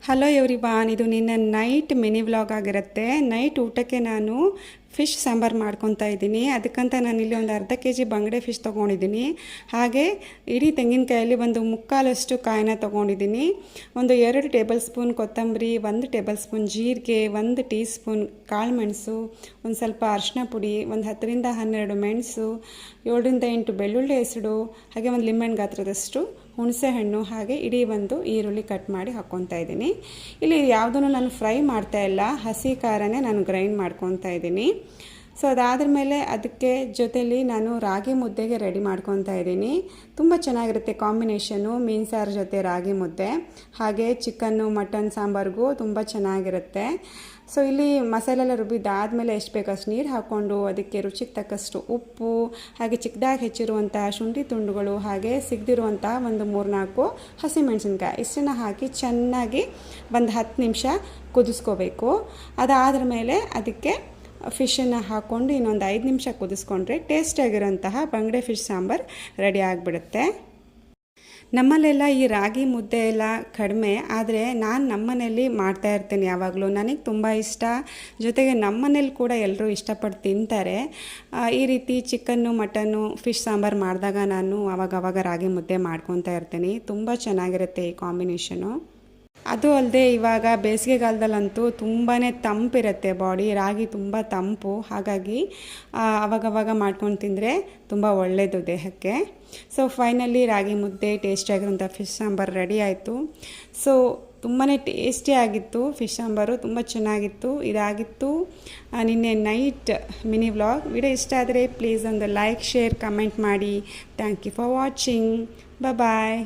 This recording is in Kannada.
ಹಲೋ ಎವ್ರಿವಾನ್, ಇದು ನಿನ್ನ ನೈಟ್ ಮಿನಿ ವ್ಲಾಗ್ ಆಗಿರುತ್ತೆ. ನೈಟ್ ಊಟಕ್ಕೆ ನಾನು ಫಿಶ್ ಸಾಂಬಾರು ಮಾಡ್ಕೊತಾ ಇದ್ದೀನಿ. ಅದಕ್ಕಂತ ನಾನಿಲ್ಲಿ ಒಂದು ಅರ್ಧ ಕೆಜಿ ಬಂಗಡೆ ಫಿಶ್ ತೊಗೊಂಡಿದ್ದೀನಿ. ಹಾಗೆ ಇಡೀ ತೆಂಗಿನಕಾಯಲ್ಲಿ ಒಂದು ಮುಕ್ಕಾಲಷ್ಟು ಕಾಯಿನ ತೊಗೊಂಡಿದ್ದೀನಿ. ಒಂದು 2 ಟೇಬಲ್ ಸ್ಪೂನ್ ಕೊತ್ತಂಬರಿ, 1 ಟೇಬಲ್ ಸ್ಪೂನ್ ಜೀರಿಗೆ, 1 ಟೀ ಸ್ಪೂನ್ ಕಾಳು ಮೆಣಸು, ಒಂದು ಸ್ವಲ್ಪ ಅರಿಶಿನ ಪುಡಿ, ಒಂದು 10 ರಿಂದ 12 ಮೆಣಸು, 7 ರಿಂದ 8 ಬೆಳ್ಳುಳ್ಳಿ ಹೆಸರು, ಹಾಗೆ ಒಂದು ಲಿಂಬೆಹಣ್ಣು ಗಾತ್ರದಷ್ಟು ಹುಣಸೆ ಹಣ್ಣು, ಹಾಗೆ ಇಡೀ ಒಂದು ಈರುಳ್ಳಿ ಕಟ್ ಮಾಡಿ ಹಾಕ್ಕೊತಾ ಇದ್ದೀನಿ. ಇಲ್ಲಿ ಯಾವುದನ್ನು ನಾನು ಫ್ರೈ ಮಾಡ್ತಾ ಇಲ್ಲ, ಹಸಿ ಖಾರನೇ ನಾನು ಗ್ರೈಂಡ್ ಮಾಡ್ಕೊತಾ ಇದ್ದೀನಿ. ಸೊ ಅದಾದ್ರ ಮೇಲೆ ಅದಕ್ಕೆ ಜೊತೆಲಿ ನಾನು ರಾಗಿ ಮುದ್ದೆಗೆ ರೆಡಿ ಮಾಡ್ಕೊತಾ ಇದ್ದೀನಿ. ತುಂಬ ಚೆನ್ನಾಗಿರುತ್ತೆ ಕಾಂಬಿನೇಷನು, ಮೀನು ಸಾರು ಜೊತೆ ರಾಗಿ ಮುದ್ದೆ, ಹಾಗೆ ಚಿಕನ್ನು ಮಟನ್ ಸಾಂಬಾರಿಗೂ ತುಂಬ ಚೆನ್ನಾಗಿರುತ್ತೆ. ಸೊ ಇಲ್ಲಿ ಮಸಾಲೆ ಎಲ್ಲ ರುಬ್ಬಿದ್ದಾದಮೇಲೆ ಎಷ್ಟು ಬೇಕು ಅಷ್ಟು ನೀರು ಹಾಕ್ಕೊಂಡು ಅದಕ್ಕೆ ರುಚಿಗೆ ತಕ್ಕಷ್ಟು ಉಪ್ಪು, ಹಾಗೆ ಚಿಕ್ಕದಾಗಿ ಹೆಚ್ಚಿರುವಂಥ ಶುಂಠಿ ತುಂಡುಗಳು, ಹಾಗೆ ಸಿಗದಿರುವಂಥ ಒಂದು 3-4 ಹಸಿಮೆಣಸಿನ್ಕಾಯಿ ಇಷ್ಟನ್ನು ಹಾಕಿ ಚೆನ್ನಾಗಿ ಒಂದು 10 ನಿಮಿಷ ಕುದಿಸ್ಕೋಬೇಕು. ಅದಾದ್ರ ಮೇಲೆ ಅದಕ್ಕೆ ಫಿಶನ್ನು ಹಾಕ್ಕೊಂಡು ಇನ್ನೊಂದು 5 ನಿಮಿಷ ಕುದಿಸ್ಕೊಂಡ್ರೆ ಟೇಸ್ಟಿಯಾಗಿರೋಂತಹ ಬಂಗಡೆ ಫಿಶ್ ಸಾಂಬಾರು ರೆಡಿ ಆಗಿಬಿಡುತ್ತೆ. ನಮ್ಮಲ್ಲೆಲ್ಲ ಈ ರಾಗಿ ಮುದ್ದೆ ಎಲ್ಲ ಕಡಿಮೆ, ಆದರೆ ನಾನು ನಮ್ಮನೇಲಿ ಮಾಡ್ತಾ ಇರ್ತೀನಿ ಯಾವಾಗಲೂ. ನನಗೆ ತುಂಬ ಇಷ್ಟ, ಜೊತೆಗೆ ನಮ್ಮನೇಲಿ ಕೂಡ ಎಲ್ಲರೂ ಇಷ್ಟಪಟ್ಟು ತಿಂತಾರೆ. ಈ ರೀತಿ ಚಿಕನ್ನು ಮಟನ್ನು ಫಿಶ್ ಸಾಂಬಾರು ಮಾಡಿದಾಗ ನಾನು ಆವಾಗವಾಗ ರಾಗಿ ಮುದ್ದೆ ಮಾಡ್ಕೊತಾ ಇರ್ತೀನಿ. ತುಂಬ ಚೆನ್ನಾಗಿರುತ್ತೆ ಈ ಕಾಂಬಿನೇಷನು. ಅದು ಅಲ್ಲದೆ ಇವಾಗ ಬೇಸಿಗೆಗಾಲದಲ್ಲಂತೂ ತುಂಬಾ ತಂಪಿರುತ್ತೆ ಬಾಡಿ, ರಾಗಿ ತುಂಬ ತಂಪು, ಹಾಗಾಗಿ ಅವಾಗವಾಗ ಮಾಡ್ಕೊಂಡು ತಿಂದರೆ ತುಂಬ ಒಳ್ಳೆಯದು ದೇಹಕ್ಕೆ. ಸೊ ಫೈನಲಿ ರಾಗಿ ಮುದ್ದೆ, ಟೇಸ್ಟಿಯಾಗಿರೋಂಥ ಫಿಶ್ ಸಾಂಬಾರು ರೆಡಿ ಆಯಿತು. ಸೊ ತುಂಬಾ ಟೇಸ್ಟಿಯಾಗಿತ್ತು ಫಿಶ್ ಸಾಂಬಾರು, ತುಂಬ ಚೆನ್ನಾಗಿತ್ತು. ಇದಾಗಿತ್ತು ನಿನ್ನೆ ನೈಟ್ ಮಿನಿ ವ್ಲಾಗ್. ವಿಡಿಯೋ ಇಷ್ಟ ಆದರೆ ಪ್ಲೀಸ್ ಒಂದು ಲೈಕ್, ಶೇರ್, ಕಮೆಂಟ್ ಮಾಡಿ. Thank you for watching. Bye.